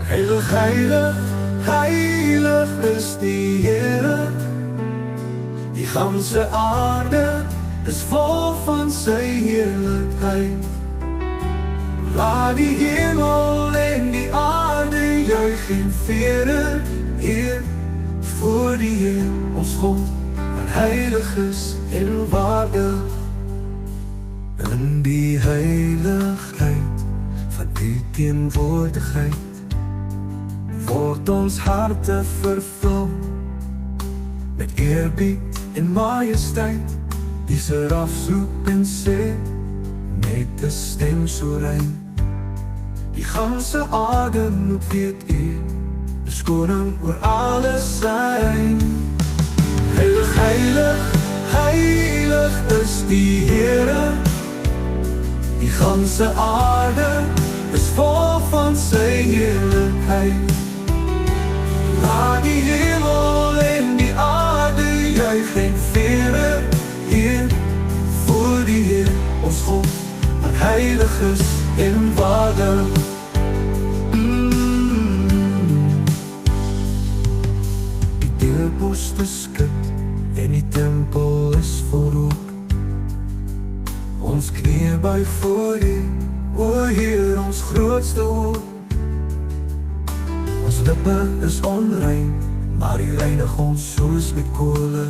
Heilig, heilig, heilig is die Heere. Die ganse aarde is vol van sy heerlijkheid. Laat die hemel en die aarde juig en vere eer voor die Heer ons God, wat heilig is en waardig. In die heiligheid van die teenwoordigheid word ons harte vervul met eerbied en majesteit. Die serafs roep en sê met 'n stem so rein: die ganse aarde moet weet U is koning oor alles zijn. Heilig, heilig, heilig is die Heere. Die ganse aarde is vol van sy heerlijkheid. Laat die hemel en die aarde juig en vere eer voor die Heer ons God, wat heilig is en waardig. Die deurposte skud en die tempel is volroep. Ons knieë buig voor U, o Heer, ons grootste hoop. Ons lippe is onrein, maar U reinig ons soos met kole.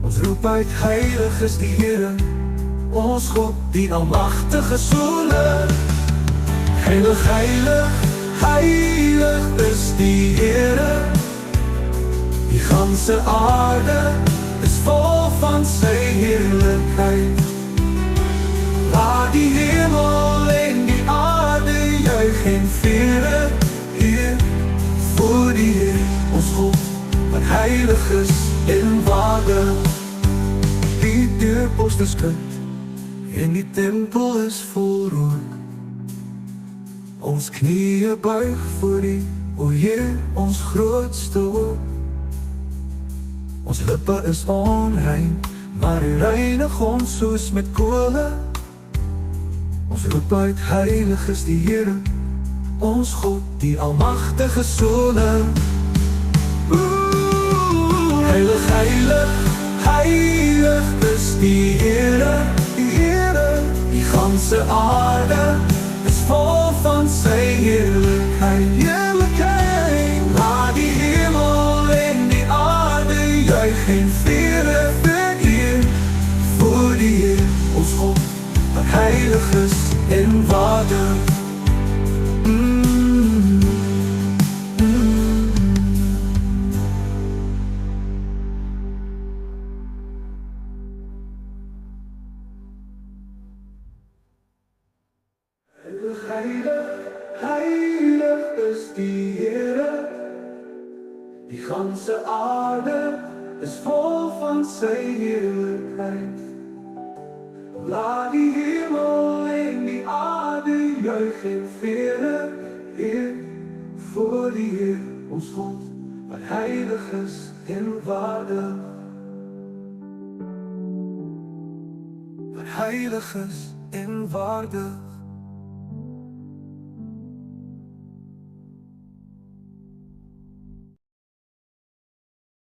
Ons roep uit: heilig is die Heere, ons God, die almagtige soele. Heilig, heilig, heilig is die Heere. Die ganse aarde is vol van sy heerlijkheid. Laat die hemel en die aarde juig en vere eer voor die Heer ons God, wat heilig is en waardig. Die deurposte skud en die tempel is vol rook. Ons knieë buig voor U, o Heer, ons grootste hoop. Ons lippe is onrein, maar U reinig ons soos met kole. Ons roep uit: heilig is die Heere, ons God, die almagtige soele. Heilig, heilig, heilig is die Heere, die Heere. Die ganse aarde is vol van sy heerlijkheid, heerlijkheid. Laat die hemel en die aarde juig en vere eer voor die Heer ons God, wat heilig is en waardig. Heilig, heilig, heilig is die Heere. Die ganse aarde is vol van sy heerlijkheid. Laat die hemel en die aarde juig en vere eer voor die Heer ons God, wat heilig is en waardig. Wat heilig is en waardig.